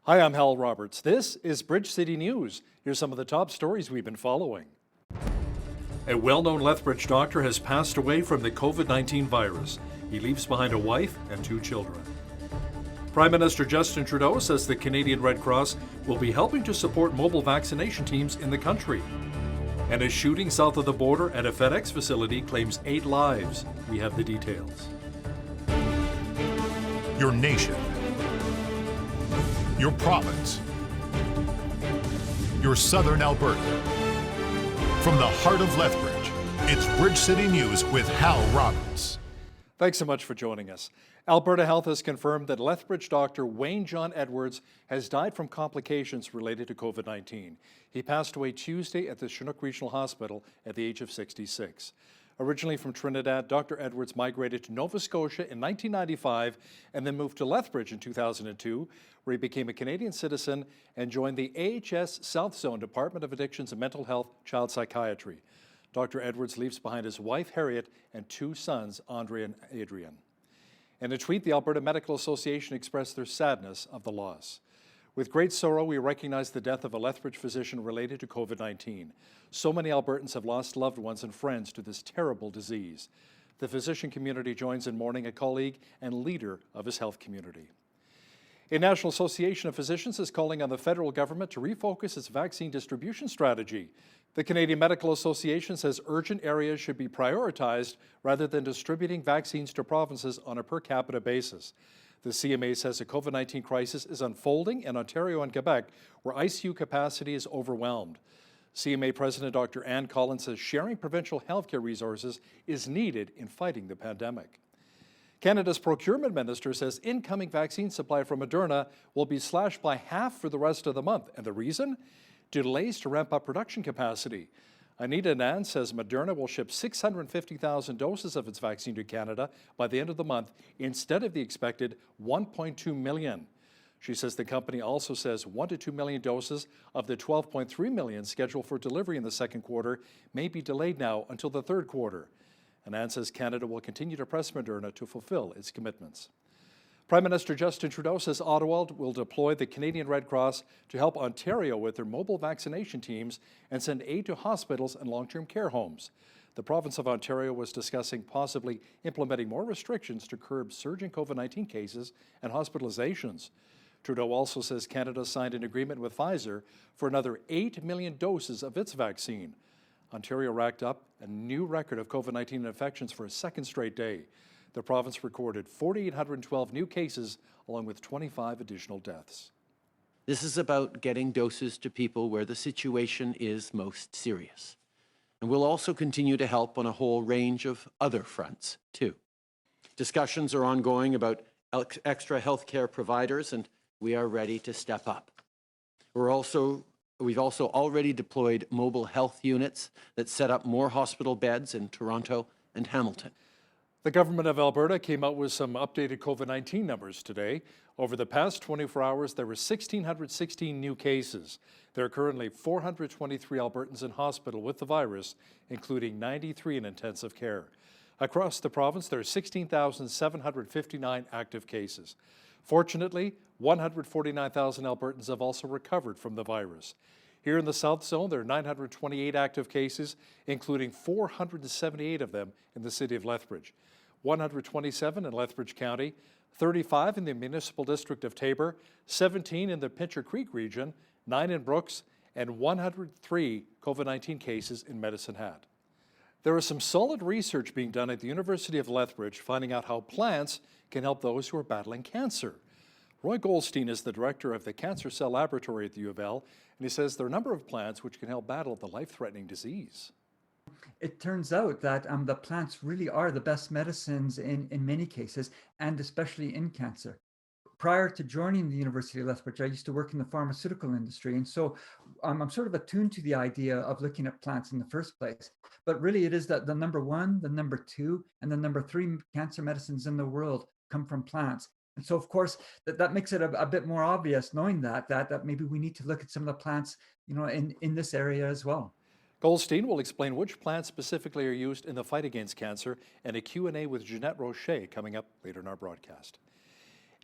Hi, I'm Hal Roberts. This is Bridge City News. Here's some of the top stories we've been following. A well-known Lethbridge doctor has passed away from the COVID-19 virus. He leaves behind a wife and 2 children. Prime Minister Justin Trudeau says the Canadian Red Cross will be helping to support mobile vaccination teams in the country. And a shooting south of the border at a FedEx facility claims 8 lives. We have the details. Your nation. Your province. Your southern Alberta. From the heart of Lethbridge, it's Bridge City News with Hal Roberts. Thanks so much for joining us. Alberta Health has confirmed that Lethbridge doctor Wayne John Edwards has died from complications related to COVID-19. He passed away Tuesday at the Chinook Regional Hospital at the age of 66. Originally from Trinidad, Dr. Edwards migrated to Nova Scotia in 1995 and then moved to Lethbridge in 2002, where he became a Canadian citizen and joined the AHS South Zone Department of Addictions and Mental Health Child Psychiatry. Dr. Edwards leaves behind his wife, Harriet, and 2 sons, Andre and Adrian. In a tweet, the Alberta Medical Association expressed their sadness of the loss. With great sorrow, we recognize the death of a Lethbridge physician related to COVID-19. So many Albertans have lost loved ones and friends to this terrible disease. The physician community joins in mourning a colleague and leader of his health community. A National Association of Physicians is calling on the federal government to refocus its vaccine distribution strategy. The Canadian Medical Association says urgent areas should be prioritized rather than distributing vaccines to provinces on a per capita basis. The CMA says the COVID-19 crisis is unfolding in Ontario and Quebec, where ICU capacity is overwhelmed. CMA President Dr. Ann Collins says sharing provincial healthcare resources is needed in fighting the pandemic. Canada's procurement minister says incoming vaccine supply from Moderna will be slashed by half for the rest of the month. And the reason? Delays to ramp up production capacity. Anita Nan says Moderna will ship 650,000 doses of its vaccine to Canada by the end of the month instead of the expected 1.2 million. She says the company also says 1 to 2 million doses of the 12.3 million scheduled for delivery in the second quarter may be delayed now until the third quarter. And Ann says Canada will continue to press Moderna to fulfill its commitments. Prime Minister Justin Trudeau says Ottawa will deploy the Canadian Red Cross to help Ontario with their mobile vaccination teams and send aid to hospitals and long-term care homes. The province of Ontario was discussing possibly implementing more restrictions to curb surging COVID-19 cases and hospitalizations. Trudeau also says Canada signed an agreement with Pfizer for another 8 million doses of its vaccine. Ontario racked up a new record of COVID-19 infections for a second straight day. The province recorded 4,812 new cases, along with 25 additional deaths. This is about getting doses to people where the situation is most serious. And we'll also continue to help on a whole range of other fronts, too. Discussions are ongoing about extra healthcare providers, and we are ready to step up. We've also already deployed mobile health units that set up more hospital beds in Toronto and Hamilton. The government of Alberta came out with some updated COVID-19 numbers today. Over the past 24 hours, there were 1,616 new cases. There are currently 423 Albertans in hospital with the virus, including 93 in intensive care. Across the province, there are 16,759 active cases. Fortunately, 149,000 Albertans have also recovered from the virus. Here in the South Zone, there are 928 active cases, including 478 of them in the city of Lethbridge. 127 in Lethbridge County, 35 in the municipal district of Taber, 17 in the Pincher Creek region, 9 in Brooks, and 103 COVID-19 cases in Medicine Hat. There is some solid research being done at the University of Lethbridge finding out how plants can help those who are battling cancer. Roy Goldstein is the director of the Cancer Cell Laboratory at the U of L, and he says there are a number of plants which can help battle the life-threatening disease. It turns out that the plants really are the best medicines in many cases, and especially in cancer. Prior to joining the University of Lethbridge, I used to work in the pharmaceutical industry, and so I'm sort of attuned to the idea of looking at plants in the first place. But really it is that the number 1, the number 2, and the number 3 cancer medicines in the world come from plants. And so, of course, that makes it a bit more obvious, knowing that maybe we need to look at some of the plants, in this area as well. Goldstein will explain which plants specifically are used in the fight against cancer, and a Q&A with Jeanette Roche coming up later in our broadcast.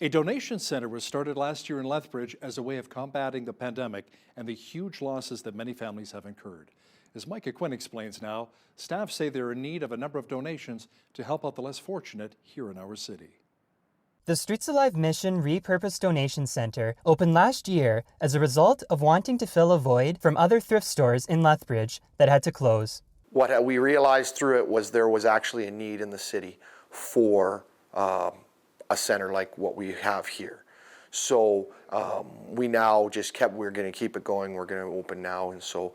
A donation center was started last year in Lethbridge as a way of combating the pandemic and the huge losses that many families have incurred. As Micah Quinn explains now, staff say they're in need of a number of donations to help out the less fortunate here in our city. The Streets Alive Mission Repurposed Donation Center opened last year as a result of wanting to fill a void from other thrift stores in Lethbridge that had to close. What we realized through it was there was actually a need in the city for a center like what we have here. So we now just we're going to keep it going. We're going to open now, and so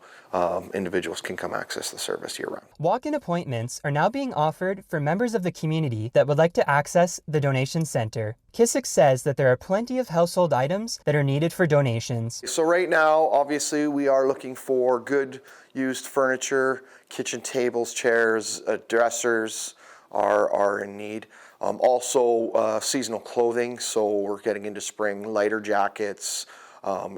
individuals can come access the service year round. Walk-in appointments are now being offered for members of the community that would like to access the donation center. Kissick says that there are plenty of household items that are needed for donations. So right now, obviously, we are looking for good used furniture, kitchen tables, chairs, dressers are in need. Also seasonal clothing, so we're getting into spring, lighter jackets,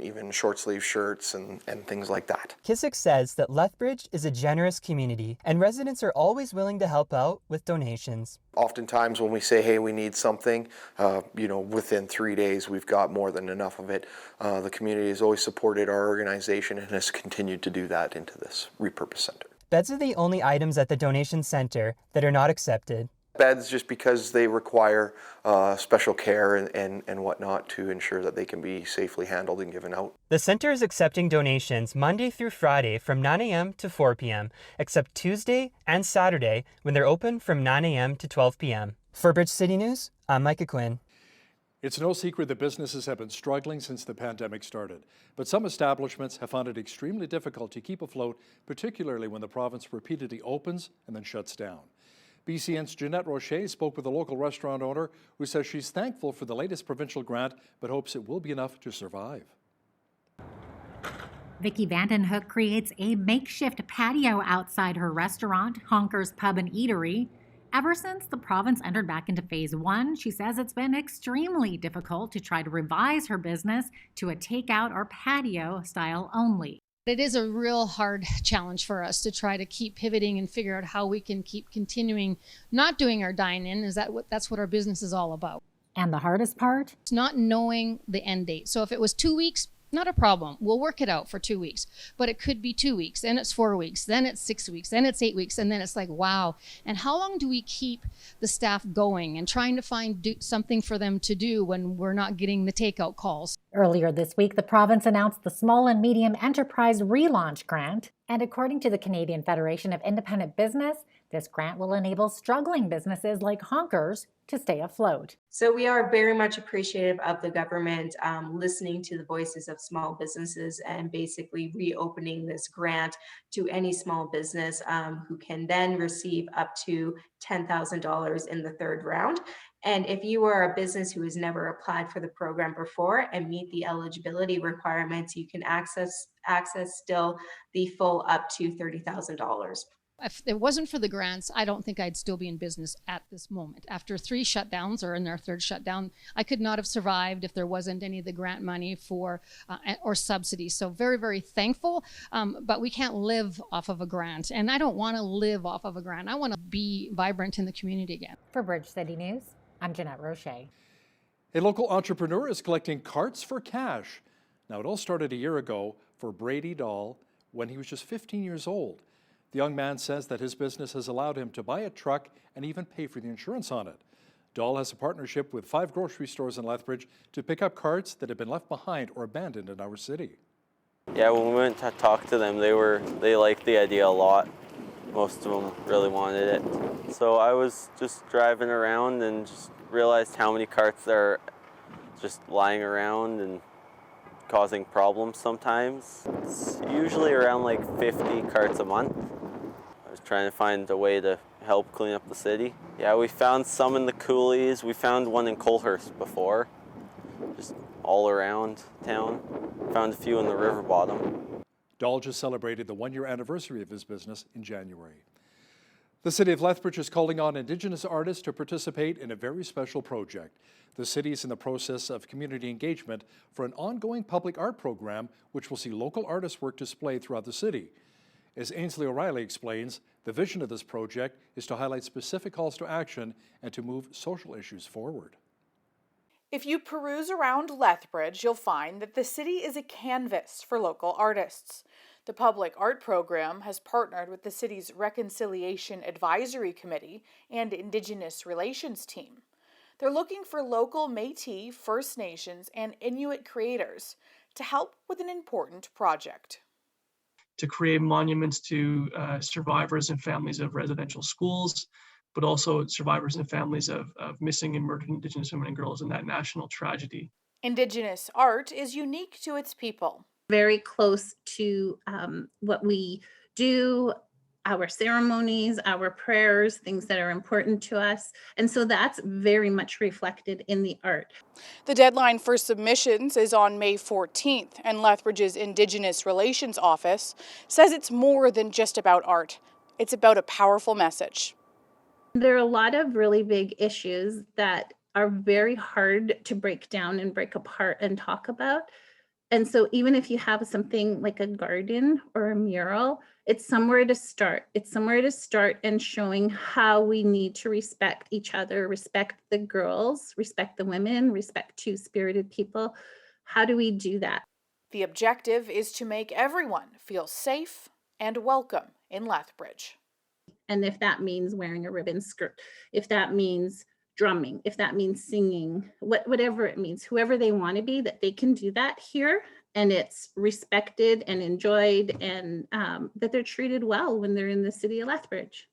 even short sleeve shirts and things like that. Kissick says that Lethbridge is a generous community and residents are always willing to help out with donations. Oftentimes when we say, hey, we need something, within 3 days we've got more than enough of it. The community has always supported our organization and has continued to do that into this repurposed center. Beds are the only items at the donation center that are not accepted. Beds, just because they require special care and whatnot to ensure that they can be safely handled and given out. The center is accepting donations Monday through Friday from 9 a.m. to 4 p.m., except Tuesday and Saturday when they're open from 9 a.m. to 12 p.m. For Bridge City News, I'm Micah Quinn. It's no secret that businesses have been struggling since the pandemic started, but some establishments have found it extremely difficult to keep afloat, particularly when the province repeatedly opens and then shuts down. BCN's Jeanette Rocher spoke with a local restaurant owner who says she's thankful for the latest provincial grant, but hopes it will be enough to survive. Vicki Vandenhoek creates a makeshift patio outside her restaurant, Honker's Pub and Eatery. Ever since the province entered back into phase 1, she says it's been extremely difficult to try to revise her business to a takeout or patio style only. It is a real hard challenge for us to try to keep pivoting and figure out how we can keep continuing not doing our dine-in. That's what our business is all about. And the hardest part? It's not knowing the end date. So if it was 2 weeks, not a problem. We'll work it out for 2 weeks. But it could be 2 weeks, then it's 4 weeks, then it's 6 weeks, then it's 8 weeks, and then it's like, wow. And how long do we keep the staff going and trying to find something for them to do when we're not getting the takeout calls? Earlier this week, the province announced the Small and Medium Enterprise Relaunch Grant. And according to the Canadian Federation of Independent Business, this grant will enable struggling businesses like Honkers to stay afloat. So we are very much appreciative of the government listening to the voices of small businesses and basically reopening this grant to any small business who can then receive up to $10,000 in the third round. And if you are a business who has never applied for the program before and meet the eligibility requirements, you can access still the full up to $30,000. If it wasn't for the grants, I don't think I'd still be in business at this moment. After 3 shutdowns, or in our third shutdown, I could not have survived if there wasn't any of the grant money for or subsidies. So very, very thankful, but we can't live off of a grant. And I don't want to live off of a grant. I want to be vibrant in the community again. For Bridge City News, I'm Jeanette Rocher. A local entrepreneur is collecting carts for cash. Now, it all started a year ago for Brady Dahl when he was just 15 years old. The young man says that his business has allowed him to buy a truck and even pay for the insurance on it. Dahl has a partnership with 5 grocery stores in Lethbridge to pick up carts that have been left behind or abandoned in our city. Yeah, when we went to talk to them, they liked the idea a lot. Most of them really wanted it. So I was just driving around and just realized how many carts are just lying around and causing problems sometimes. It's usually around like 50 carts a month. I was trying to find a way to help clean up the city. Yeah, we found some in the coulees. We found one in Colehurst before, just all around town. Found a few in the river bottom. Dahl just celebrated the 1-year anniversary of his business in January. The City of Lethbridge is calling on Indigenous artists to participate in a very special project. The city is in the process of community engagement for an ongoing public art program which will see local artists' work displayed throughout the city. As Ainsley O'Reilly explains, the vision of this project is to highlight specific calls to action and to move social issues forward. If you peruse around Lethbridge, you'll find that the city is a canvas for local artists. The Public Art Program has partnered with the city's Reconciliation Advisory Committee and Indigenous Relations team. They're looking for local Métis, First Nations, and Inuit creators to help with an important project. To create monuments to survivors and families of residential schools, but also survivors and families of missing and murdered Indigenous women and girls in that national tragedy. Indigenous art is unique to its people. Very close to what we do, our ceremonies, our prayers, things that are important to us. And so that's very much reflected in the art. The deadline for submissions is on May 14th, and Lethbridge's Indigenous Relations Office says it's more than just about art. It's about a powerful message. There are a lot of really big issues that are very hard to break down and break apart and talk about. And so even if you have something like a garden or a mural, it's somewhere to start. It's somewhere to start in showing how we need to respect each other, respect the girls, respect the women, respect two-spirited people. How do we do that? The objective is to make everyone feel safe and welcome in Lethbridge. And if that means wearing a ribbon skirt, if that means drumming, if that means singing, whatever it means, whoever they want to be, that they can do that here, and it's respected and enjoyed, and that they're treated well when they're in the city of Lethbridge.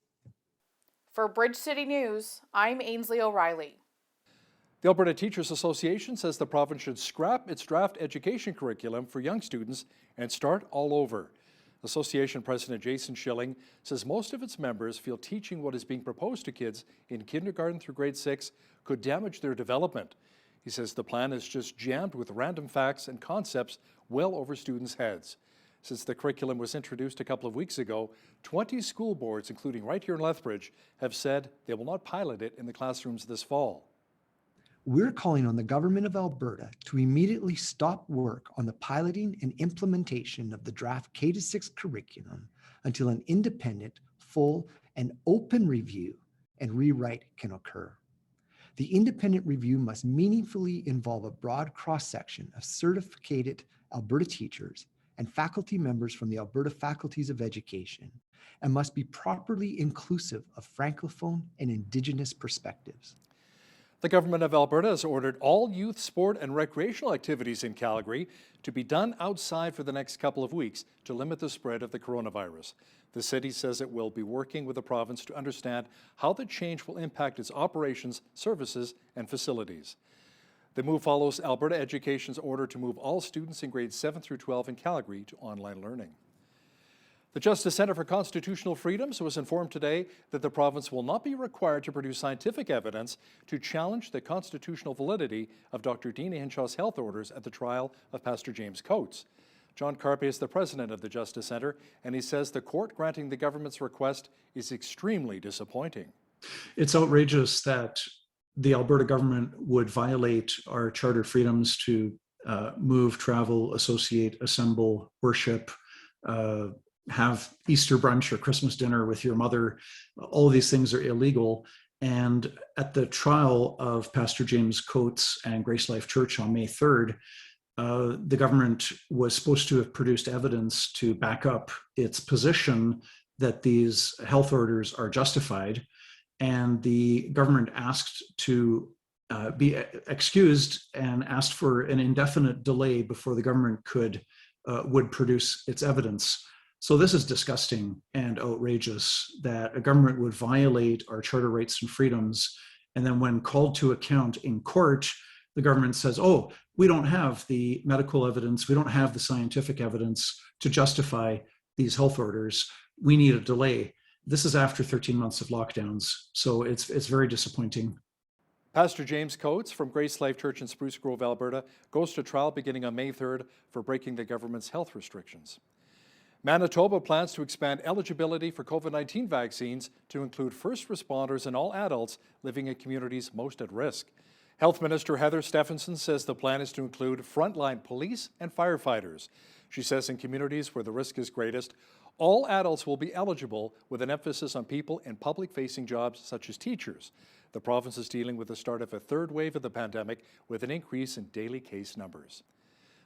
For Bridge City News, I'm Ainsley O'Reilly. The Alberta Teachers Association says the province should scrap its draft education curriculum for young students and start all over. Association President Jason Schilling says most of its members feel teaching what is being proposed to kids in kindergarten through grade 6 could damage their development. He says the plan is just jammed with random facts and concepts well over students' heads. Since the curriculum was introduced a couple of weeks ago, 20 school boards, including right here in Lethbridge, have said they will not pilot it in the classrooms this fall. We're calling on the government of Alberta to immediately stop work on the piloting and implementation of the draft K-6 curriculum until an independent, full, and open review and rewrite can occur. The independent review must meaningfully involve a broad cross-section of certificated Alberta teachers and faculty members from the Alberta Faculties of Education, and must be properly inclusive of Francophone and Indigenous perspectives. The government of Alberta has ordered all youth sport and recreational activities in Calgary to be done outside for the next couple of weeks to limit the spread of the coronavirus. The city says it will be working with the province to understand how the change will impact its operations, services, and facilities. The move follows Alberta Education's order to move all students in grades 7 through 12 in Calgary to online learning. The Justice Centre for Constitutional Freedoms was informed today that the province will not be required to produce scientific evidence to challenge the constitutional validity of Dr. Dina Hinshaw's health orders at the trial of Pastor James Coates. John Carpe is the president of the Justice Centre, and he says the court granting the government's request is extremely disappointing. It's outrageous that the Alberta government would violate our charter freedoms to move, travel, associate, assemble, worship, have Easter brunch or Christmas dinner with your mother. All of these things are illegal. And at the trial of Pastor James Coates and Grace Life Church on May 3rd, the government was supposed to have produced evidence to back up its position that these health orders are justified. And the government asked to be excused and asked for an indefinite delay before the government would produce its evidence. So this is disgusting and outrageous that a government would violate our charter rights and freedoms, and then when called to account in court, the government says, oh, we don't have the medical evidence, we don't have the scientific evidence to justify these health orders, we need a delay. This is after 13 months of lockdowns, so it's very disappointing. Pastor James Coates from Grace Life Church in Spruce Grove, Alberta, goes to trial beginning on May 3rd for breaking the government's health restrictions. Manitoba plans to expand eligibility for COVID-19 vaccines to include first responders and all adults living in communities most at risk. Health Minister Heather Stephenson says the plan is to include frontline police and firefighters. She says in communities where the risk is greatest, All adults will be eligible, with an emphasis on people in public-facing jobs such as teachers. The province is dealing with the start of a third wave of the pandemic with an increase in daily case numbers.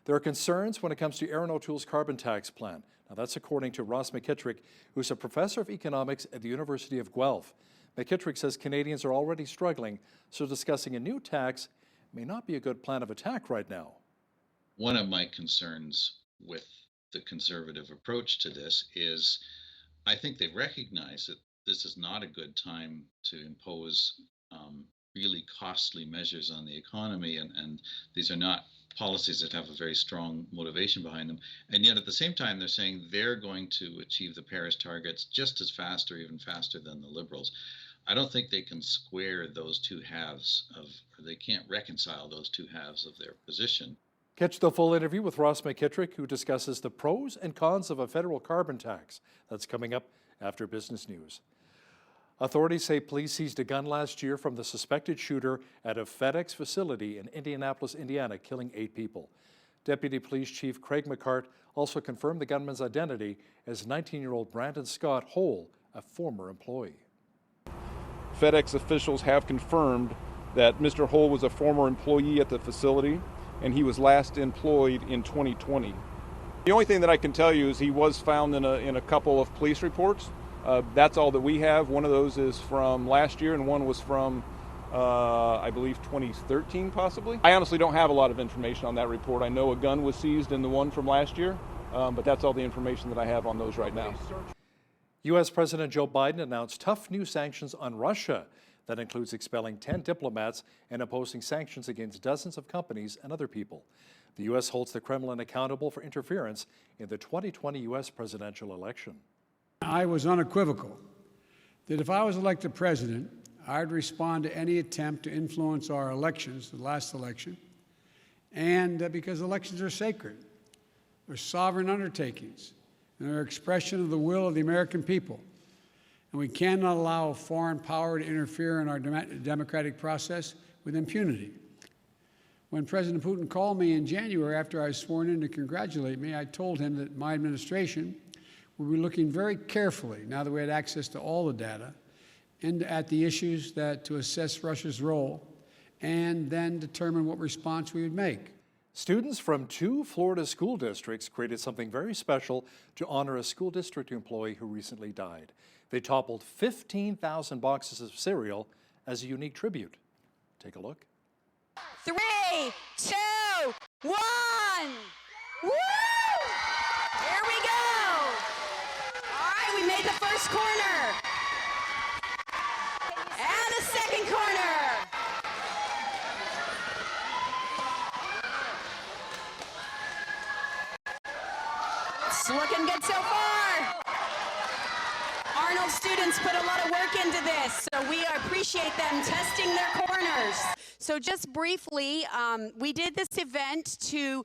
There are concerns when it comes to Aaron O'Toole's carbon tax plan. Now that's according to Ross McKittrick, who's a professor of economics at the University of Guelph. McKittrick says Canadians are already struggling, so discussing a new tax may not be a good plan of attack right now. One of my concerns with the Conservative approach to this is I think they recognize that this is not a good time to impose really costly measures on the economy, and these are not policies that have a very strong motivation behind them. And yet at the same time, they're saying they're going to achieve the Paris targets just as fast or even faster than the Liberals. I don't think they can square those two halves of, or they can't reconcile those two halves of their position. Catch the full interview with Ross McKittrick, who discusses the pros and cons of a federal carbon tax. That's coming up after Business News. Authorities say police seized a gun last year from the suspected shooter at a FedEx facility in Indianapolis, Indiana, killing 8 people. Deputy Police Chief Craig McCart also confirmed the gunman's identity as 19-year-old Brandon Scott Hole, a former employee. FedEx officials have confirmed that Mr. Hole was a former employee at the facility, and he was last employed in 2020. The only thing that I can tell you is he was found in a couple of police reports. That's all that we have. One of those is from last year, and one was from, I believe, 2013 possibly. I honestly don't have a lot of information on that report. I know a gun was seized in the one from last year, but that's all the information that I have on those right now. U.S. President Joe Biden announced tough new sanctions on Russia. That includes expelling 10 diplomats and imposing sanctions against dozens of companies and other people. The U.S. holds the Kremlin accountable for interference in the 2020 U.S. presidential election. I was unequivocal that if I was elected president, I'd respond to any attempt to influence our elections, the last election, and because elections are sacred. They're sovereign undertakings, and they're an expression of the will of the American people. And we cannot allow a foreign power to interfere in our democratic process with impunity. When President Putin called me in January after I was sworn in to congratulate me, I told him that my administration would be looking very carefully, now that we had access to all the data, at the issues to assess Russia's role, and then determine what response we would make. Students from 2 Florida school districts created something very special to honor a school district employee who recently died. They toppled 15,000 boxes of cereal as a unique tribute. Take a look. 3, 2, 1. Woo! Here we go. All right, we made the first corner. And the second corner. It's looking good so far. Arnold students put a lot of work into this, so we appreciate them testing their corners. So just briefly, we did this event to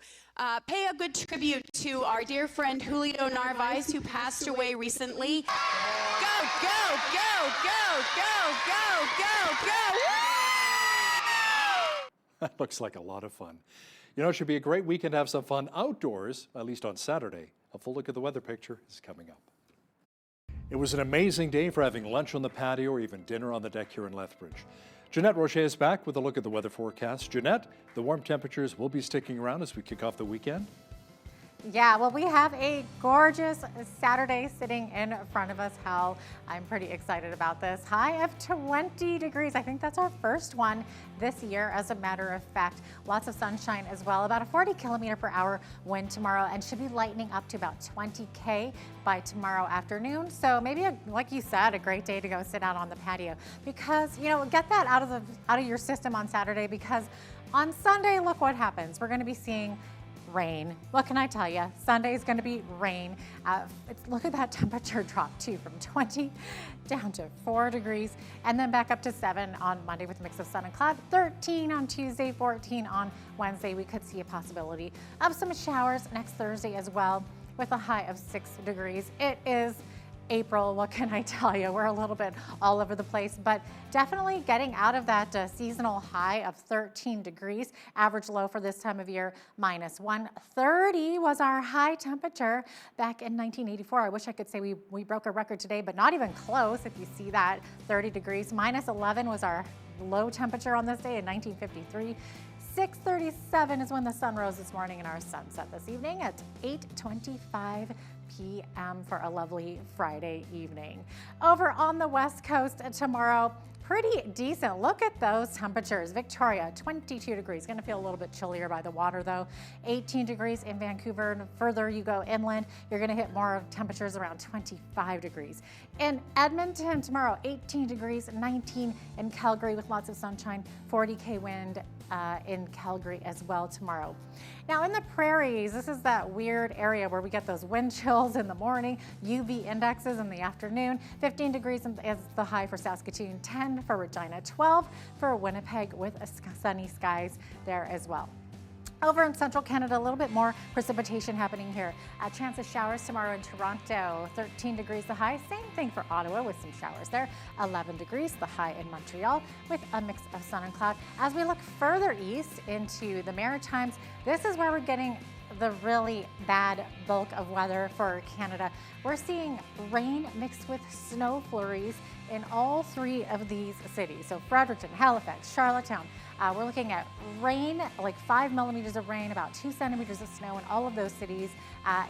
pay a good tribute to our dear friend Julio Narvaez, who passed away recently. Go, go, go, go, go, go, go, go! That looks like a lot of fun. You know, it should be a great weekend to have some fun outdoors, at least on Saturday. A full look at the weather picture is coming up. It was an amazing day for having lunch on the patio or even dinner on the deck here in Lethbridge. Jeanette Rocher is back with a look at the weather forecast. Jeanette, the warm temperatures will be sticking around as we kick off the weekend. Yeah, well, we have a gorgeous Saturday sitting in front of us, Hal. I'm pretty excited about this. High of 20 degrees. I think that's our first one this year, as a matter of fact. Lots of sunshine as well. About a 40-kilometer-per-hour wind tomorrow, and should be lightening up to about 20K by tomorrow afternoon. So maybe, like you said, a great day to go sit out on the patio, because, you know, get that out of your system on Saturday, because on Sunday, look what happens. We're going to be seeing rain. What can I tell you? Sunday is going to be rain. Look at that temperature drop too, from 20 down to 4 degrees, and then back up to 7 on Monday with a mix of sun and cloud. 13 on Tuesday, 14 on Wednesday. We could see a possibility of some showers next Thursday as well, with a high of 6 degrees. It is April, what can I tell you? We're a little bit all over the place, but definitely getting out of that seasonal high of 13 degrees. Average low for this time of year, -130 was our high temperature back in 1984. I wish I could say we broke a record today, but not even close if you see that, 30 degrees. -11 was our low temperature on this day in 1953. 6:37 is when the sun rose this morning and our sunset this evening at 8:25 p.m. for a lovely Friday evening. Over on the West Coast tomorrow, pretty decent. Look at those temperatures. Victoria, 22 degrees. Going to feel a little bit chillier by the water though. 18 degrees in Vancouver. And further you go inland, you're going to hit more of temperatures around 25 degrees. In Edmonton tomorrow, 18 degrees, 19 in Calgary with lots of sunshine, 40k wind in Calgary as well tomorrow. Now in the prairies, this is that weird area where we get those wind chills in the morning, UV indexes in the afternoon. 15 degrees is the high for Saskatoon, 10 for Regina, 12 for Winnipeg with sunny skies there as well. Over in central Canada, a little bit more precipitation happening here. A chance of showers tomorrow in Toronto, 13 degrees the high. Same thing for Ottawa with some showers there. 11 degrees the high in Montreal with a mix of sun and cloud. As we look further east into the Maritimes, this is where we're getting the really bad bulk of weather for Canada. We're seeing rain mixed with snow flurries in all three of these cities. So Fredericton, Halifax, Charlottetown. We're looking at rain, like 5 millimeters of rain, about 2 centimeters of snow in all of those cities.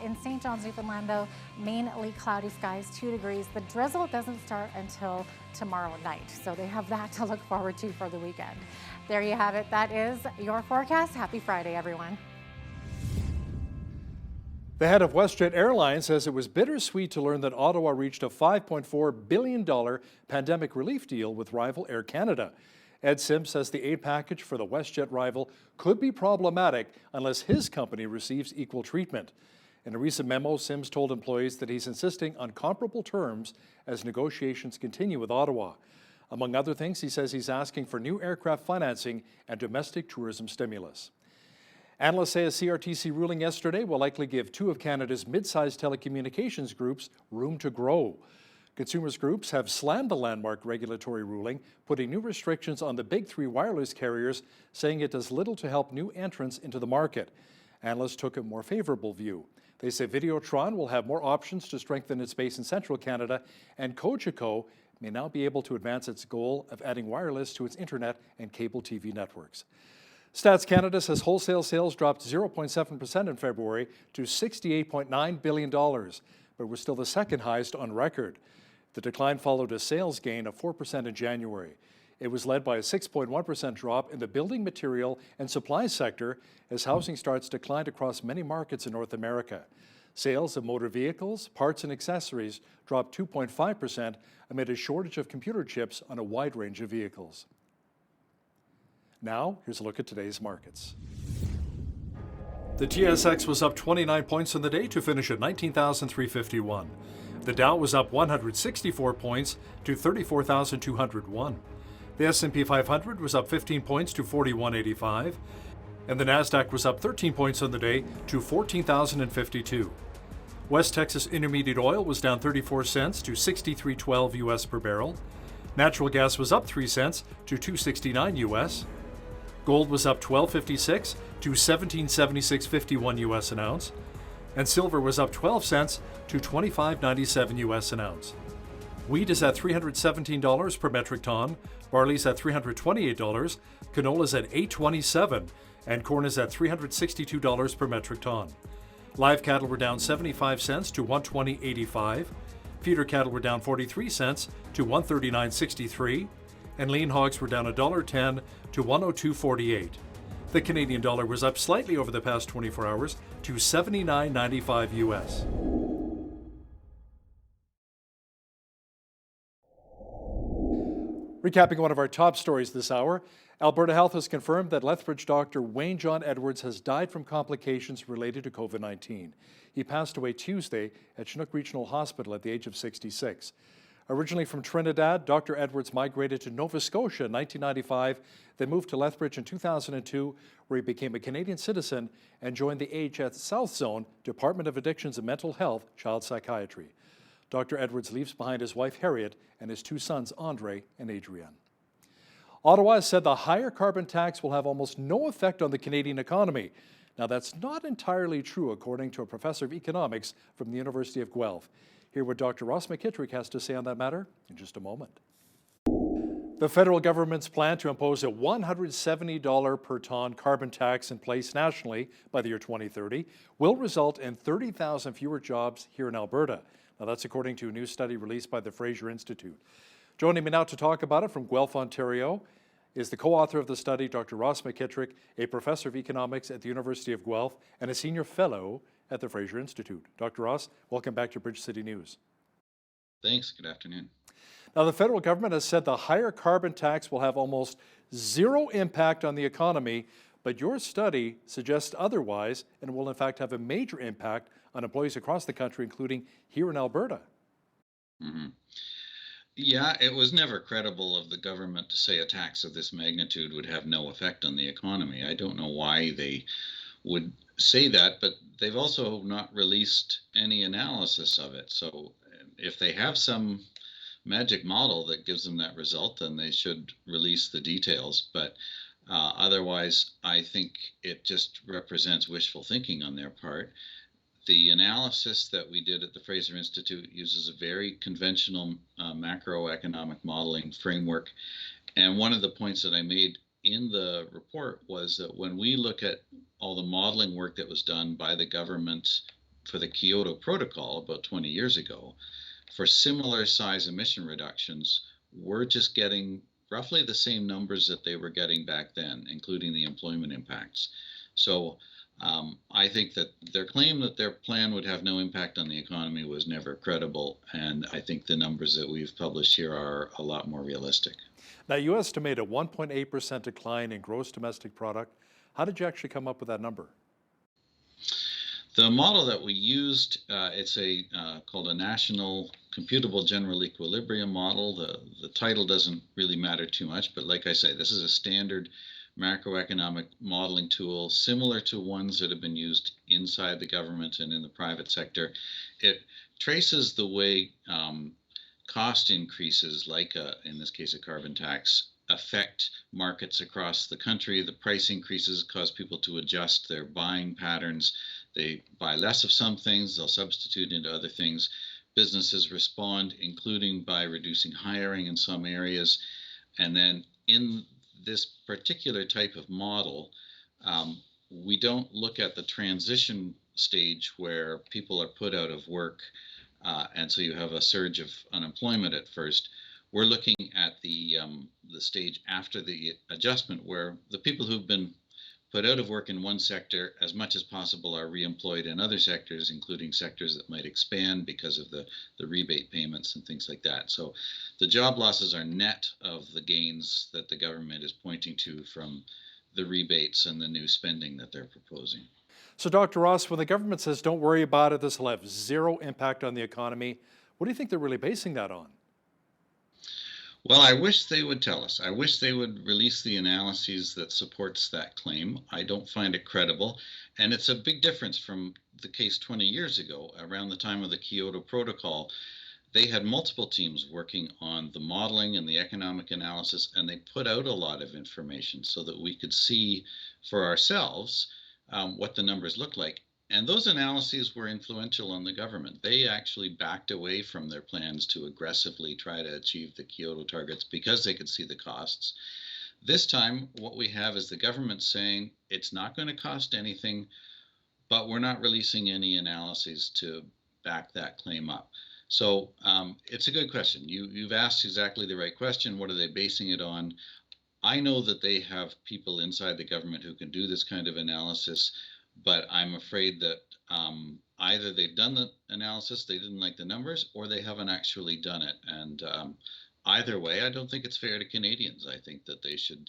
In St. John's, Newfoundland, though, mainly cloudy skies, 2 degrees. The drizzle doesn't start until tomorrow night, so they have that to look forward to for the weekend. There you have it. That is your forecast. Happy Friday, everyone. The head of WestJet Airlines says it was bittersweet to learn that Ottawa reached a $5.4 billion pandemic relief deal with rival Air Canada. Ed Sims says the aid package for the WestJet rival could be problematic unless his company receives equal treatment. In a recent memo, Sims told employees that he's insisting on comparable terms as negotiations continue with Ottawa. Among other things, he says he's asking for new aircraft financing and domestic tourism stimulus. Analysts say a CRTC ruling yesterday will likely give two of Canada's mid-sized telecommunications groups room to grow. Consumers groups have slammed the landmark regulatory ruling, putting new restrictions on the big three wireless carriers, saying it does little to help new entrants into the market. Analysts took a more favorable view. They say Videotron will have more options to strengthen its base in central Canada, and Cogeco may now be able to advance its goal of adding wireless to its internet and cable TV networks. Stats Canada says wholesale sales dropped 0.7% in February to $68.9 billion, but were still the second highest on record. The decline followed a sales gain of 4% in January. It was led by a 6.1% drop in the building material and supply sector as housing starts declined across many markets in North America. Sales of motor vehicles, parts and accessories dropped 2.5% amid a shortage of computer chips on a wide range of vehicles. Now, here's a look at today's markets. The TSX was up 29 points on the day to finish at 19,351. The Dow was up 164 points to 34,201. The S&P 500 was up 15 points to 4185, and the Nasdaq was up 13 points on the day to 14,052. West Texas Intermediate oil was down 34 cents to 63.12 US per barrel. Natural gas was up 3 cents to 269 US. Gold was up $12.56 to $17.7651 US an ounce, and silver was up 12 cents to $25.97 US an ounce. Wheat is at $317 per metric ton, barley's at $328, canola's at $827, and corn is at $362 per metric ton. Live cattle were down 75 cents to $120.85, feeder cattle were down 43 cents to $139.63, and lean hogs were down $1.10 to $102.48. The Canadian dollar was up slightly over the past 24 hours to 79.95 US. Recapping one of our top stories this hour, Alberta Health has confirmed that Lethbridge doctor Wayne John Edwards has died from complications related to COVID-19. He passed away Tuesday at Chinook Regional Hospital at the age of 66. Originally from Trinidad, Dr. Edwards migrated to Nova Scotia in 1995, then moved to Lethbridge in 2002, where he became a Canadian citizen and joined the AHS South Zone Department of Addictions and Mental Health Child Psychiatry. Dr. Edwards leaves behind his wife Harriet and his two sons Andre and Adrian. Ottawa has said the higher carbon tax will have almost no effect on the Canadian economy. Now, that's not entirely true, according to a professor of economics from the University of Guelph. Hear what Dr. Ross McKittrick has to say on that matter in just a moment. The federal government's plan to impose a $170 per ton carbon tax in place nationally by the year 2030 will result in 30,000 fewer jobs here in Alberta. Now, that's according to a new study released by the Fraser Institute. Joining me now to talk about it from Guelph, Ontario, is the co-author of the study, Dr. Ross McKittrick, a professor of economics at the University of Guelph and a senior fellow at the Fraser Institute. Dr. Ross, welcome back to Bridge City News. Thanks. Good afternoon. Now, the federal government has said the higher carbon tax will have almost zero impact on the economy, but your study suggests otherwise and will in fact have a major impact on employees across the country, including here in Alberta. Mm-hmm. Yeah, it was never credible of the government to say a tax of this magnitude would have no effect on the economy. I don't know why they would say that, but they've also not released any analysis of it. So if they have some magic model that gives them that result, then they should release the details. But otherwise, I think it just represents wishful thinking on their part. The analysis that we did at the Fraser Institute uses a very conventional macroeconomic modeling framework. And one of the points that I made in the report was that when we look at all the modeling work that was done by the government for the Kyoto Protocol about 20 years ago, for similar size emission reductions, we're just getting roughly the same numbers that they were getting back then, including the employment impacts. So I think that their claim that their plan would have no impact on the economy was never credible, and I think the numbers that we've published here are a lot more realistic. Now, you estimate a 1.8% decline in gross domestic product. How did you actually come up with that number? The model that we used, it's called a National Computable General Equilibrium model. The title doesn't really matter too much, but like I say, this is a standard macroeconomic modeling tool similar to ones that have been used inside the government and in the private sector. It traces the way cost increases, like in this case a carbon tax, affect markets across the country. The price increases cause people to adjust their buying patterns. They buy less of some things, they'll substitute into other things. Businesses respond, including by reducing hiring in some areas. And then in this particular type of model, we don't look at the transition stage where people are put out of work, and so you have a surge of unemployment at first. We're looking at the stage after the adjustment, where the people who've been put out of work in one sector, as much as possible, are reemployed in other sectors, including sectors that might expand because of the rebate payments and things like that. So the job losses are net of the gains that the government is pointing to from the rebates and the new spending that they're proposing. So, Dr. Ross, when the government says, don't worry about it, this will have zero impact on the economy, what do you think they're really basing that on? Well, I wish they would tell us. I wish they would release the analyses that supports that claim. I don't find it credible. And it's a big difference from the case 20 years ago, around the time of the Kyoto Protocol. They had multiple teams working on the modeling and the economic analysis, and they put out a lot of information so that we could see for ourselves what the numbers look like. And those analyses were influential on the government. They actually backed away from their plans to aggressively try to achieve the Kyoto targets because they could see the costs. This time, what we have is the government saying it's not going to cost anything, but we're not releasing any analyses to back that claim up. So it's a good question. You've asked exactly the right question. What are they basing it on? I know that they have people inside the government who can do this kind of analysis, but I'm afraid that either they've done the analysis, they didn't like the numbers, or they haven't actually done it. And either way, I don't think it's fair to Canadians. I think that they should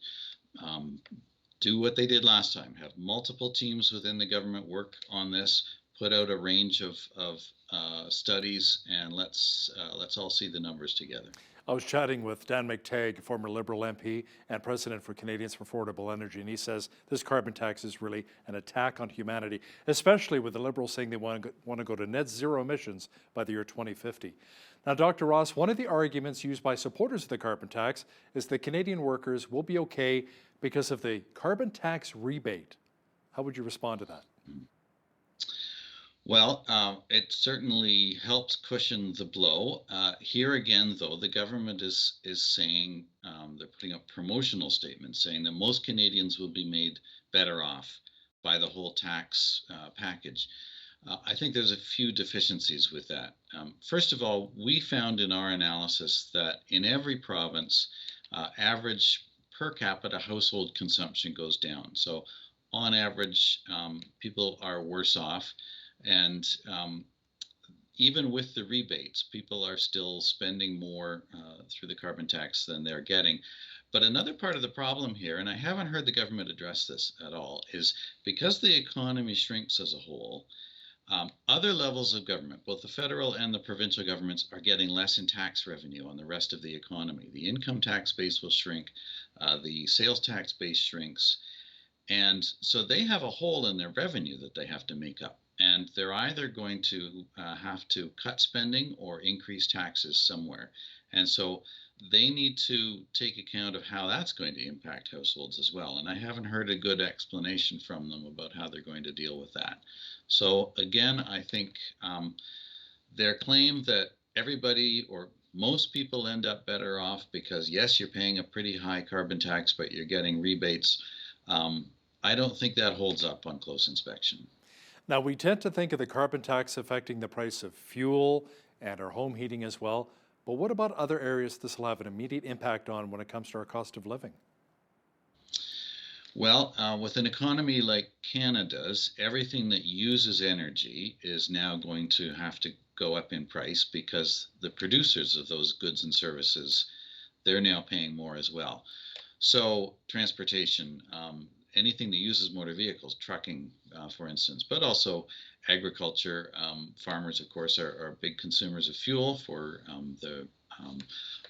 do what they did last time, have multiple teams within the government work on this, put out a range of studies, and let's all see the numbers together. I was chatting with Dan McTagg, former Liberal MP and president for Canadians for Affordable Energy, and he says this carbon tax is really an attack on humanity, especially with the Liberals saying they want to go to net zero emissions by the year 2050. Now, Dr. Ross, one of the arguments used by supporters of the carbon tax is that Canadian workers will be okay because of the carbon tax rebate. How would you respond to that? Well, it certainly helps cushion the blow. Here again, though, the government is saying they're putting up promotional statements saying that most Canadians will be made better off by the whole tax package. I think there's a few deficiencies with that. First of all, we found in our analysis that in every province, average per capita household consumption goes down. So on average, people are worse off. And even with the rebates, people are still spending more through the carbon tax than they're getting. But another part of the problem here, and I haven't heard the government address this at all, is because the economy shrinks as a whole, other levels of government, both the federal and the provincial governments, are getting less in tax revenue on the rest of the economy. The income tax base will shrink, the sales tax base shrinks, and so they have a hole in their revenue that they have to make up. And they're either going to have to cut spending or increase taxes somewhere. And so they need to take account of how that's going to impact households as well. And I haven't heard a good explanation from them about how they're going to deal with that. So again, I think their claim that everybody or most people end up better off because, yes, you're paying a pretty high carbon tax, but you're getting rebates. I don't think that holds up on close inspection. Now, we tend to think of the carbon tax affecting the price of fuel and our home heating as well, but what about other areas this will have an immediate impact on when it comes to our cost of living? Well, with an economy like Canada's, everything that uses energy is now going to have to go up in price because the producers of those goods and services, they're now paying more as well. So transportation, anything that uses motor vehicles, trucking, for instance, but also agriculture. Farmers, of course, are big consumers of fuel for the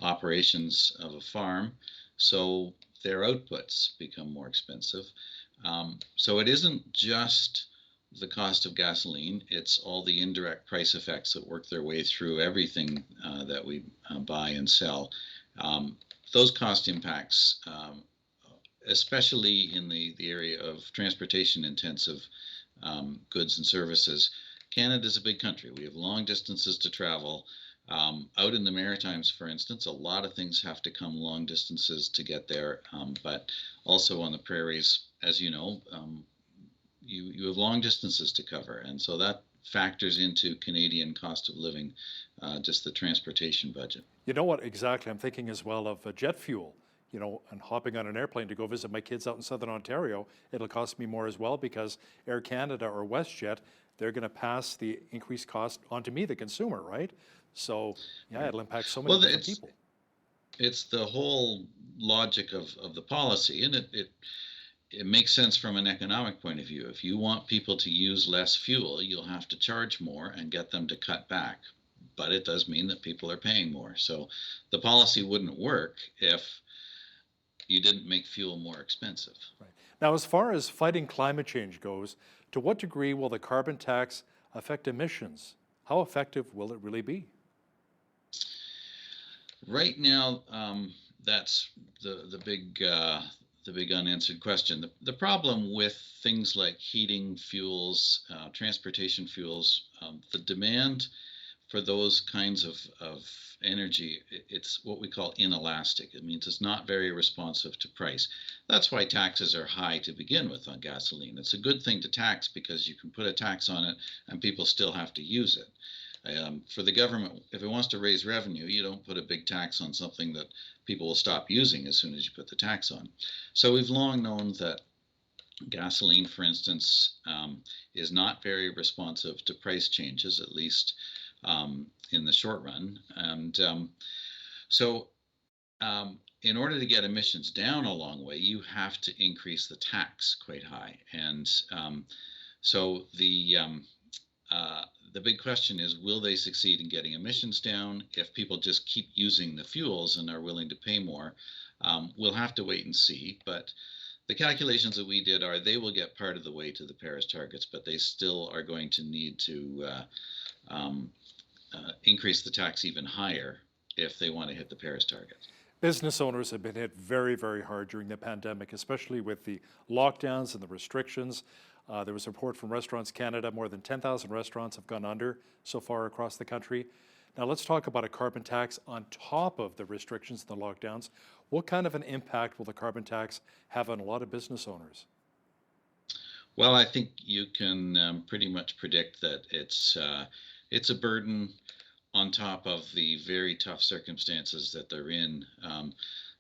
operations of a farm. So their outputs become more expensive. So it isn't just the cost of gasoline, it's all the indirect price effects that work their way through everything that we buy and sell. Those cost impacts, especially in the area of transportation intensive goods and services. Canada's a big country. We have long distances to travel. Out in the Maritimes, for instance, a lot of things have to come long distances to get there, but also on the prairies, as you know, you have long distances to cover, and so that factors into Canadian cost of living, just the transportation budget. You know what exactly? I'm thinking as well of jet fuel. You know, and hopping on an airplane to go visit my kids out in Southern Ontario, it'll cost me more as well because Air Canada or WestJet, they're going to pass the increased cost onto me, the consumer, right? So, yeah, it'll impact so many different people. It's the whole logic of the policy, and it makes sense from an economic point of view. If you want people to use less fuel, you'll have to charge more and get them to cut back. But it does mean that people are paying more. So the policy wouldn't work if you didn't make fuel more expensive. Right. Now, as far as fighting climate change goes, to what degree will the carbon tax affect emissions? How effective will it really be? Right now, that's the big unanswered question. The problem with things like heating fuels, transportation fuels, the demand for those kinds of energy, it's what we call inelastic. It means it's not very responsive to price. That's why taxes are high to begin with on gasoline. It's a good thing to tax because you can put a tax on it and people still have to use it. For the government, if it wants to raise revenue, you don't put a big tax on something that people will stop using as soon as you put the tax on. So we've long known that gasoline, for instance, is not very responsive to price changes, at least in the short run. And so in order to get emissions down a long way, you have to increase the tax quite high. And so the the big question is, will they succeed in getting emissions down if people just keep using the fuels and are willing to pay more? We'll have to wait and see, but the calculations that we did are they will get part of the way to the Paris targets, but they still are going to need to increase the tax even higher if they want to hit the Paris target. Business owners have been hit very, very hard during the pandemic, especially with the lockdowns and the restrictions. There was a report from Restaurants Canada, more than 10,000 restaurants have gone under so far across the country. Now let's talk about a carbon tax on top of the restrictions and the lockdowns. What kind of an impact will the carbon tax have on a lot of business owners? Well, I think you can pretty much predict that it's a burden on top of the very tough circumstances that they're in.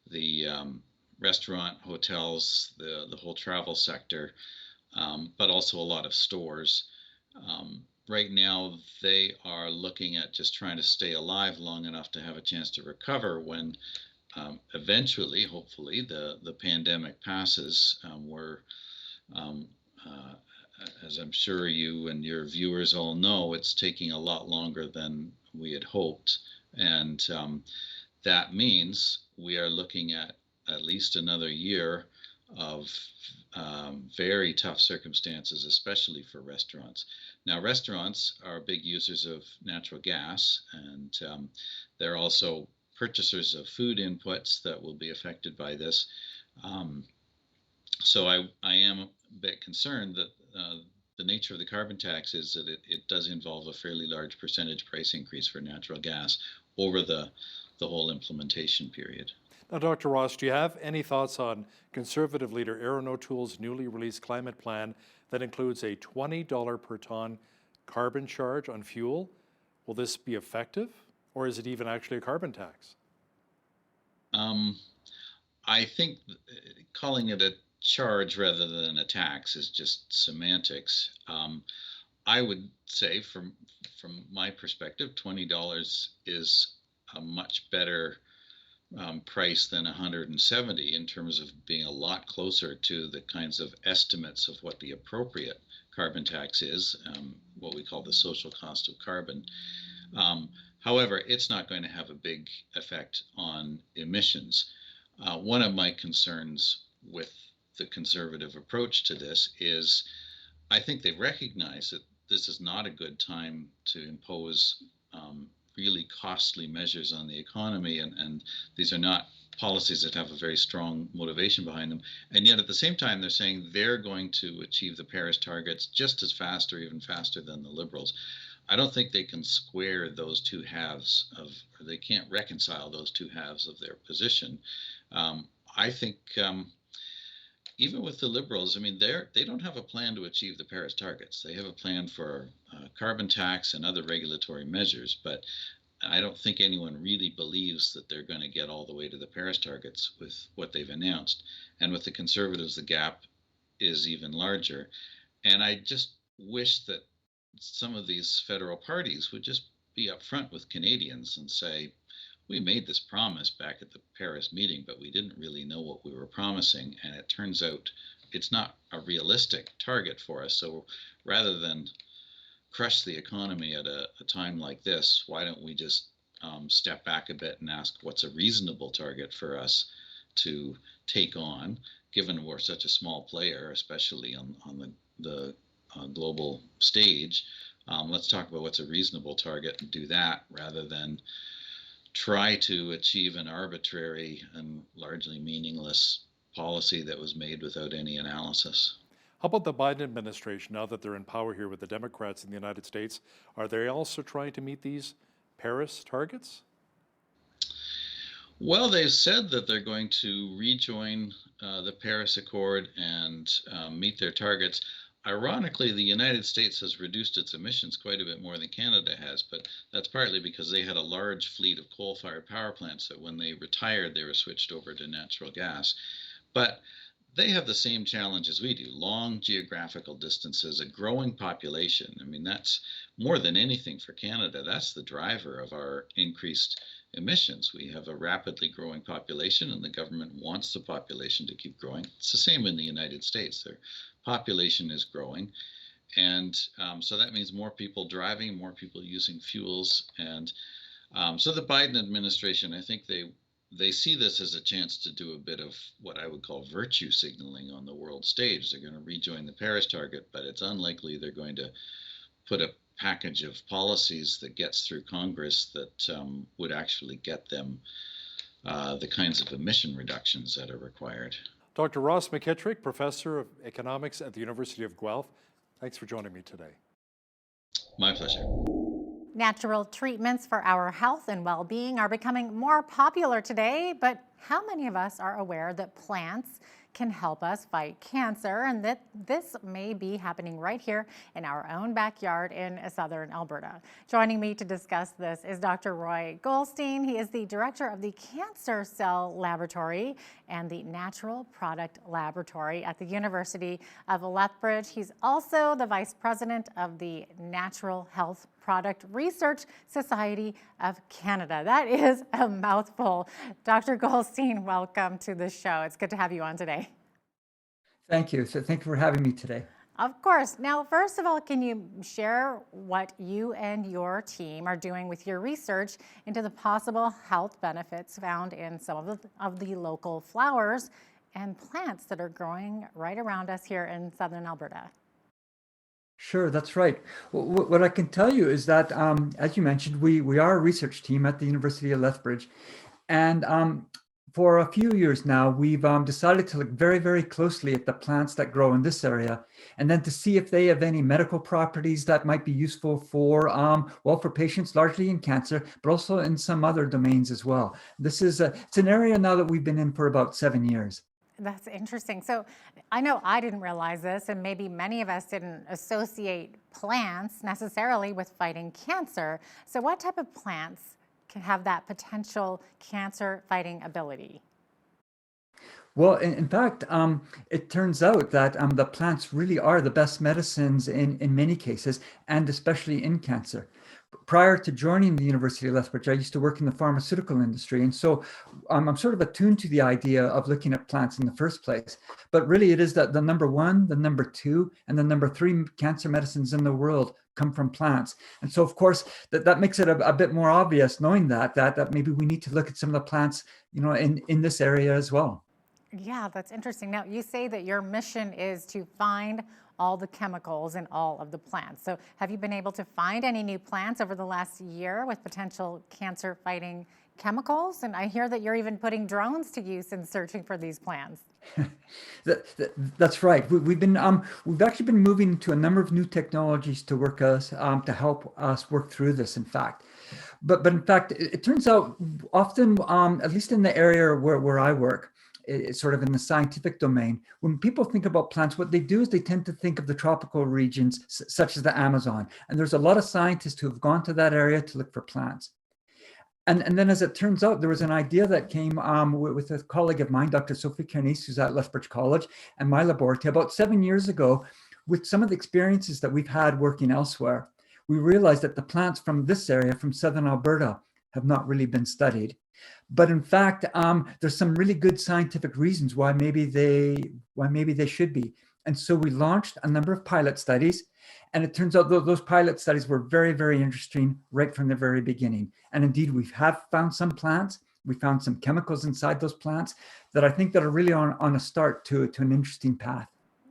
The restaurant, hotels, the whole travel sector, but also a lot of stores. Right now, they are looking at just trying to stay alive long enough to have a chance to recover when eventually, hopefully, the pandemic passes. As I'm sure you and your viewers all know, it's taking a lot longer than we had hoped. And that means we are looking at least another year of very tough circumstances, especially for restaurants. Now, restaurants are big users of natural gas, and they're also purchasers of food inputs that will be affected by this. So I am a bit concerned that the nature of the carbon tax is that it does involve a fairly large percentage price increase for natural gas over the whole implementation period. Now, Dr. Ross, do you have any thoughts on Conservative leader Erin O'Toole's newly released climate plan that includes a $20 per ton carbon charge on fuel? Will this be effective, or is it even actually a carbon tax? I think calling it a charge rather than a tax is just semantics. I would say, from my perspective, $20 is a much better price than 170 in terms of being a lot closer to the kinds of estimates of what the appropriate carbon tax is, what we call the social cost of carbon. However, it's not going to have a big effect on emissions. One of my concerns with the Conservative approach to this is I think they recognize that this is not a good time to impose really costly measures on the economy, and these are not policies that have a very strong motivation behind them. And yet at the same time, they're saying they're going to achieve the Paris targets just as fast or even faster than the Liberals. I don't think they can square those two halves of, or they can't reconcile those two halves of their position. I think even with the Liberals, I mean, they don't have a plan to achieve the Paris targets. They have a plan for carbon tax and other regulatory measures, but I don't think anyone really believes that they're going to get all the way to the Paris targets with what they've announced. And with the Conservatives, the gap is even larger. And I just wish that some of these federal parties would just be upfront with Canadians and say, we made this promise back at the Paris meeting, but we didn't really know what we were promising. And it turns out it's not a realistic target for us. So rather than crush the economy at a time like this, why don't we just step back a bit and ask what's a reasonable target for us to take on, given we're such a small player, especially on the global stage. Let's talk about what's a reasonable target and do that rather than try to achieve an arbitrary and largely meaningless policy that was made without any analysis. How about the Biden administration, now that they're in power here with the Democrats in the United States? Are they also trying to meet these Paris targets? Well, they've said that they're going to rejoin the Paris Accord and meet their targets. Ironically, the United States has reduced its emissions quite a bit more than Canada has, but that's partly because they had a large fleet of coal-fired power plants that when they retired, they were switched over to natural gas. But they have the same challenge as we do: long geographical distances, a growing population. I mean, that's more than anything for Canada. That's the driver of our increased emissions. We have a rapidly growing population, and the government wants the population to keep growing. It's the same in the United States. Their population is growing, And so that means more people driving, more people using fuels. And so the Biden administration, I think they see this as a chance to do a bit of what I would call virtue signaling on the world stage. They're going to rejoin the Paris target, but it's unlikely they're going to put a package of policies that gets through Congress that would actually get them the kinds of emission reductions that are required. Dr. Ross McKittrick, Professor of Economics at the University of Guelph, thanks for joining me today. My pleasure. Natural treatments for our health and well-being are becoming more popular today, but how many of us are aware that plants can help us fight cancer, and that this may be happening right here in our own backyard in southern Alberta? Joining me to discuss this is Dr. Roy Goldstein. He is the director of the Cancer Cell Laboratory and the Natural Product Laboratory at the University of Lethbridge. He's also the vice president of the Natural Health Product Research Society of Canada. That is a mouthful. Dr. Goldstein, welcome to the show. It's good to have you on today. Thank you. So thank you for having me today. Of course. Now, first of all, can you share what you and your team are doing with your research into the possible health benefits found in some of the local flowers and plants that are growing right around us here in southern Alberta? Sure, that's right. What I can tell you is that, as you mentioned, we are a research team at the University of Lethbridge. And for a few years now, we've decided to look very, very closely at the plants that grow in this area, and then to see if they have any medical properties that might be useful for, well, for patients largely in cancer, but also in some other domains as well. This is it's an area now that we've been in for about 7 years. That's interesting. So I know I didn't realize this, and maybe many of us didn't associate plants necessarily with fighting cancer. So what type of plants can have that potential cancer-fighting ability? Well, in fact, it turns out that the plants really are the best medicines in many cases, and especially in cancer. Prior to joining the University of Lethbridge, I used to work in the pharmaceutical industry. And so I'm sort of attuned to the idea of looking at plants in the first place. But really, it is that the number 1, the number 2, and the number 3 cancer medicines in the world come from plants. And so, of course, that makes it a bit more obvious knowing that maybe we need to look at some of the plants, in this area as well. Yeah, that's interesting. Now, you say that your mission is to find all the chemicals in all of the plants. So have you been able to find any new plants over the last year with potential cancer-fighting chemicals? And I hear that you're even putting drones to use in searching for these plants. That's right. We've actually been moving to a number of new technologies to work us to help us work through this. In fact, but in fact, it turns out often, at least in the area where I work, it's sort of in the scientific domain. When people think about plants, what they do is they tend to think of the tropical regions, such as the Amazon. And there's a lot of scientists who have gone to that area to look for plants. And then, as it turns out, there was an idea that came with a colleague of mine, Dr. Sophie Kernice, who's at Lethbridge College, and my laboratory about 7 years ago. With some of the experiences that we've had working elsewhere, we realized that the plants from this area, from southern Alberta, have not really been studied. But in fact, there's some really good scientific reasons why maybe they should be. And so we launched a number of pilot studies, and it turns out those pilot studies were very, very interesting right from the very beginning. And indeed, we have found some plants. We found some chemicals inside those plants that I think that are really on a start to an interesting path.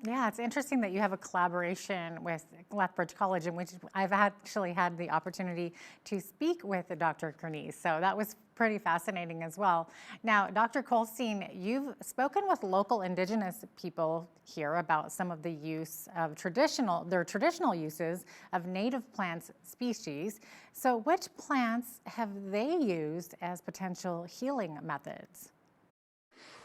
Yeah, it's interesting that you have a collaboration with Lethbridge College, in which I've actually had the opportunity to speak with Dr. Kernice. So that was pretty fascinating as well. Now, Dr. Goldstein, you've spoken with local Indigenous people here about some of the use of their traditional uses of native plant species. So which plants have they used as potential healing methods?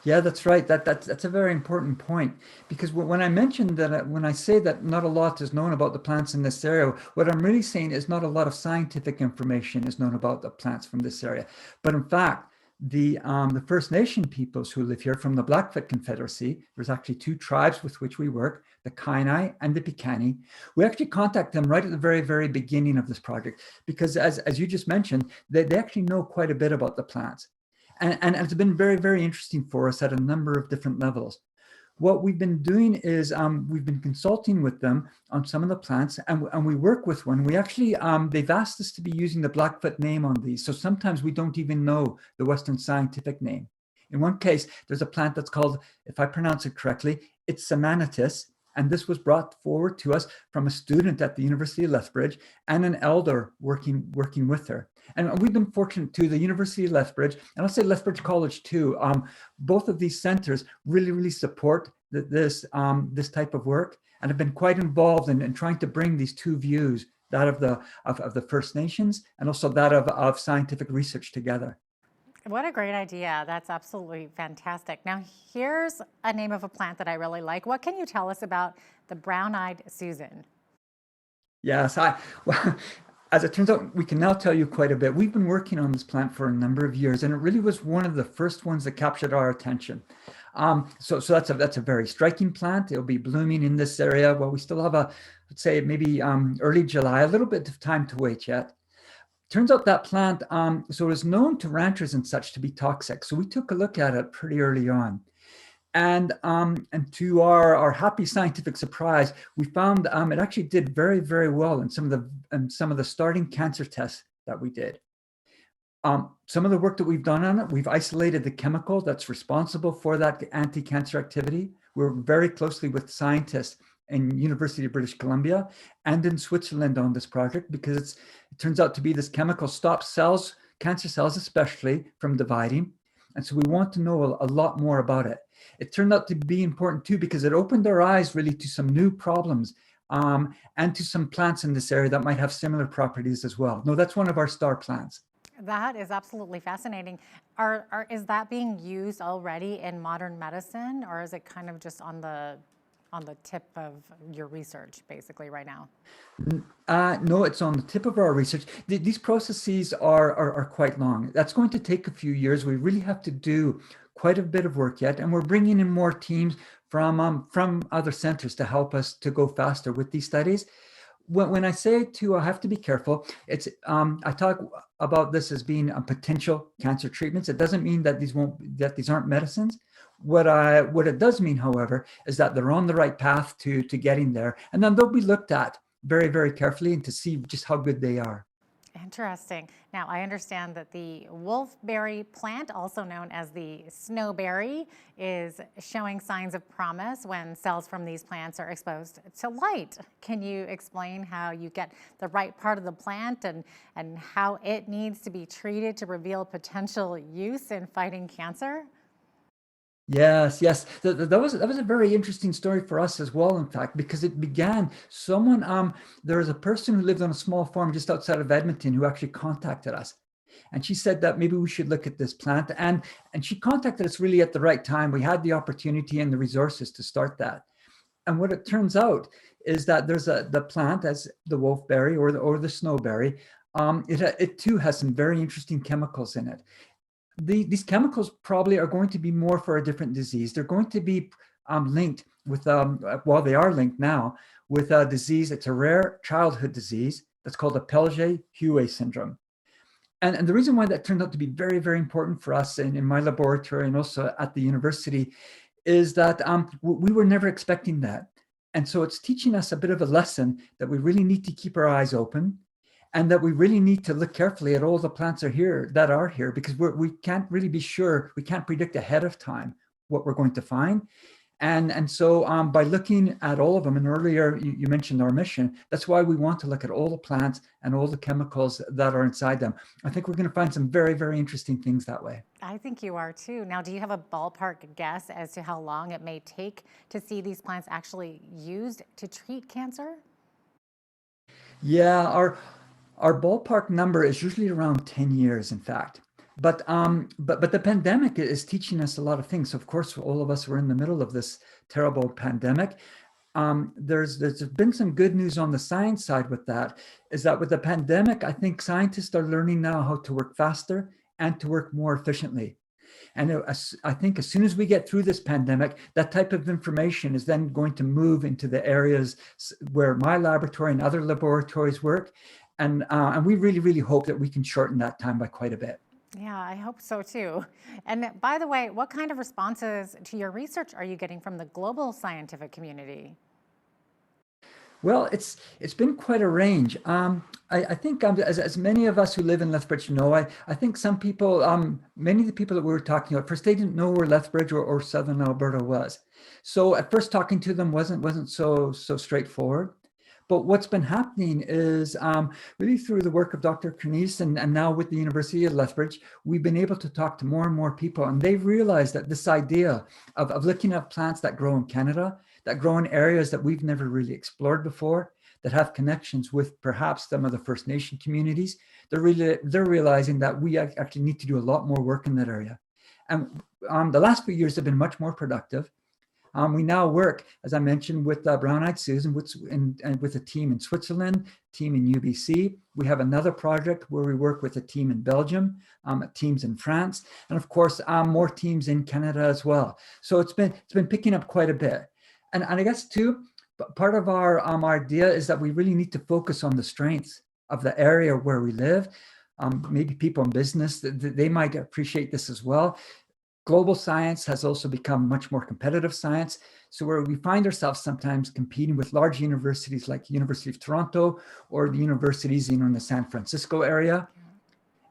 Yeah, that's right. That's a very important point, because when I mentioned that, when I say that not a lot is known about the plants in this area, what I'm really saying is not a lot of scientific information is known about the plants from this area. But in fact, the First Nation peoples who live here from the Blackfoot Confederacy, there's actually 2 tribes with which we work, the Kainai and the Piikani. We actually contact them right at the very, very beginning of this project, because as you just mentioned, they actually know quite a bit about the plants. And it's been very, very interesting for us at a number of different levels. What we've been doing is we've been consulting with them on some of the plants, and we work with one. We actually, they've asked us to be using the Blackfoot name on these. So sometimes we don't even know the Western scientific name. In one case, there's a plant that's called, if I pronounce it correctly, it's Samanitis. And this was brought forward to us from a student at the University of Lethbridge and an elder working with her. And we've been fortunate too, the University of Lethbridge, and I'll say Lethbridge College too, both of these centers really support this type of work and have been quite involved in trying to bring these two views, that of the First Nations and also that of scientific research together. What a great idea. That's absolutely fantastic. Now, here's a name of a plant that I really like. What can you tell us about the brown-eyed Susan? Yes, well, as it turns out, we can now tell you quite a bit. We've been working on this plant for a number of years, and it really was one of the first ones that captured our attention. So that's a very striking plant. It'll be blooming in this area. Well, we still have let's say maybe early July, a little bit of time to wait yet. Turns out that plant, so it was known to ranchers and such to be toxic. So we took a look at it pretty early on. And to our happy scientific surprise, we found it actually did very well in some of the starting cancer tests that we did. Some of the work that we've done on it, we've isolated the chemical that's responsible for that anti-cancer activity. We're very closely with scientists in University of British Columbia and in Switzerland on this project, because it turns out to be this chemical stops cells, cancer cells especially, from dividing. And so we want to know a lot more about it. It turned out to be important too, because it opened our eyes really to some new problems and to some plants in this area that might have similar properties as well. No, that's one of our star plants. That is absolutely fascinating. Is that being used already in modern medicine, or is it kind of just on the tip of your research basically right now? No, it's on the tip of our research. These processes are quite long. That's going to take a few years. We really have to do quite a bit of work yet, and we're bringing in more teams from other centers to help us to go faster with these studies. When I say I have to be careful, it's I talk about this as being potential cancer treatments. It doesn't mean that these aren't medicines. What it does mean, however, is that they're on the right path to getting there, and then they'll be looked at very carefully and to see just how good they are. Interesting. Now, I understand that the wolfberry plant, also known as the snowberry, is showing signs of promise when cells from these plants are exposed to light. Can you explain how you get the right part of the plant and how it needs to be treated to reveal potential use in fighting cancer? Yes. That was a very interesting story for us as well, in fact, because it began, there was a person who lived on a small farm just outside of Edmonton who actually contacted us. And she said that maybe we should look at this plant. And she contacted us really at the right time. We had the opportunity and the resources to start that. And what it turns out is that there's the plant as the wolfberry or the snowberry. It too has some very interesting chemicals in it. These chemicals probably are going to be more for a different disease. They're going to be linked with, well, they are linked now with a disease. It's a rare childhood disease that's called a Pelge-Huet syndrome. And the reason why that turned out to be very important for us in my laboratory and also at the university is that we were never expecting that. And so it's teaching us a bit of a lesson that we really need to keep our eyes open, and that we really need to look carefully at all the plants that are here, because we can't really be sure, we can't predict ahead of time what we're going to find. And so by looking at all of them, and earlier you mentioned our mission, that's why we want to look at all the plants and all the chemicals that are inside them. I think we're going to find some very interesting things that way. I think you are too. Now, do you have a ballpark guess as to how long it may take to see these plants actually used to treat cancer? Yeah, our ballpark number is usually around 10 years, in fact. But the pandemic is teaching us a lot of things. Of course, all of us were in the middle of this terrible pandemic. There's been some good news on the science side with that, is that with the pandemic, I think scientists are learning now how to work faster and to work more efficiently. And I think as soon as we get through this pandemic, that type of information is then going to move into the areas where my laboratory and other laboratories work. And we really hope that we can shorten that time by quite a bit. Yeah, I hope so too. And by the way, what kind of responses to your research are you getting from the global scientific community? Well, it's been quite a range. I think as many of us who live in Lethbridge know, I think some people, many of the people that we were talking about, first they didn't know where Lethbridge or southern Alberta was. So at first talking to them wasn't so straightforward. But what's been happening is really through the work of Dr. Kernice and now with the University of Lethbridge, we've been able to talk to more and more people, and they've realized that this idea of looking at plants that grow in Canada, that grow in areas that we've never really explored before, that have connections with perhaps some of the First Nation communities, they're realizing that we actually need to do a lot more work in that area. And the last few years have been much more productive. We now work, as I mentioned, with Brown-Eyed Susan and with a team in Switzerland, team in UBC. We have another project where we work with a team in Belgium, teams in France, and of course, more teams in Canada as well. So it's been picking up quite a bit. And I guess too, part of our idea is that we really need to focus on the strengths of the area where we live. Maybe people in business, they might appreciate this as well. Global science has also become much more competitive science. So where we find ourselves sometimes competing with large universities like the University of Toronto or the universities in the San Francisco area.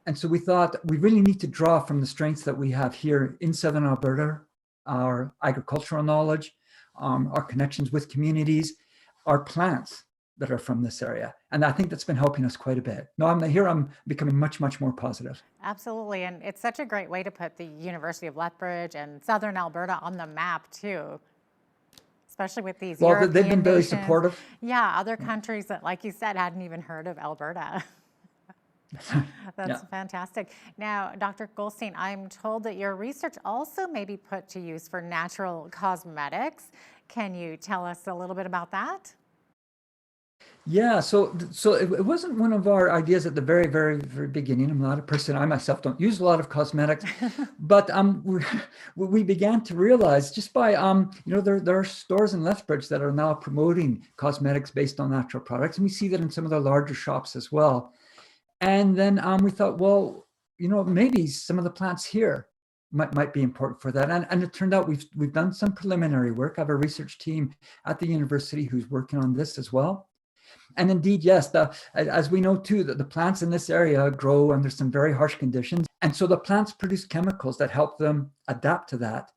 And so we thought we really need to draw from the strengths that we have here in Southern Alberta, our agricultural knowledge, our connections with communities, our plants that are from this area. And I think that's been helping us quite a bit. No, I'm becoming much more positive. Absolutely. And it's such a great way to put the University of Lethbridge and Southern Alberta on the map too, especially with these European they've been very nations. supportive. Yeah, other countries that, like you said, hadn't even heard of Alberta. That's fantastic. Now, Dr. Goldstein, I'm told that your research also may be put to use for natural cosmetics. Can you tell us a little bit about that? Yeah, so it wasn't one of our ideas at the very beginning. I'm not a person, I myself don't use a lot of cosmetics, but we began to realize just by, there are stores in Lethbridge that are now promoting cosmetics based on natural products. And we see that in some of the larger shops as well. And then we thought, well, maybe some of the plants here might be important for that. And it turned out we've done some preliminary work. I have a research team at the university who's working on this as well. And indeed, yes, as we know too, that the plants in this area grow under some very harsh conditions. And so the plants produce chemicals that help them adapt to that.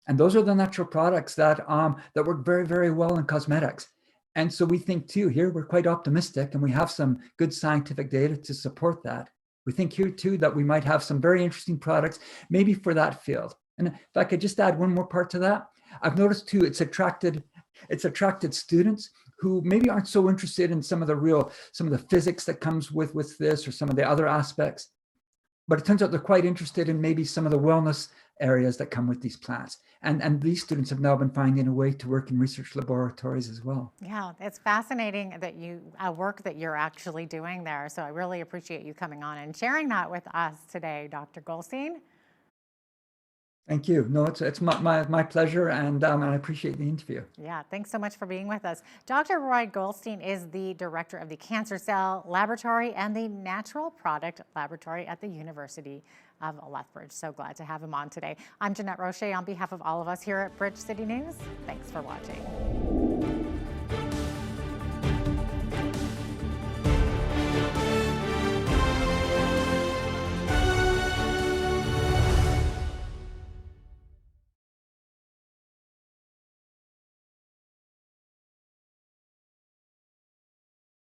And those are the natural products that work very well in cosmetics. And so we think too, here we're quite optimistic and we have some good scientific data to support that. We think here too that we might have some very interesting products, maybe for that field. And if I could just add one more part to that, I've noticed too, it's attracted students who maybe aren't so interested in some of the physics that comes with this or some of the other aspects. But it turns out they're quite interested in maybe some of the wellness areas that come with these plants. And these students have now been finding a way to work in research laboratories as well. Yeah, it's fascinating that work that you're actually doing there. So I really appreciate you coming on and sharing that with us today, Dr. Goldstein. Thank you. No, it's my pleasure, and I appreciate the interview. Yeah, thanks so much for being with us. Dr. Roy Goldstein is the director of the Cancer Cell Laboratory and the Natural Product Laboratory at the University of Lethbridge. So glad to have him on today. I'm Jeanette Roche on behalf of all of us here at Bridge City News. Thanks for watching.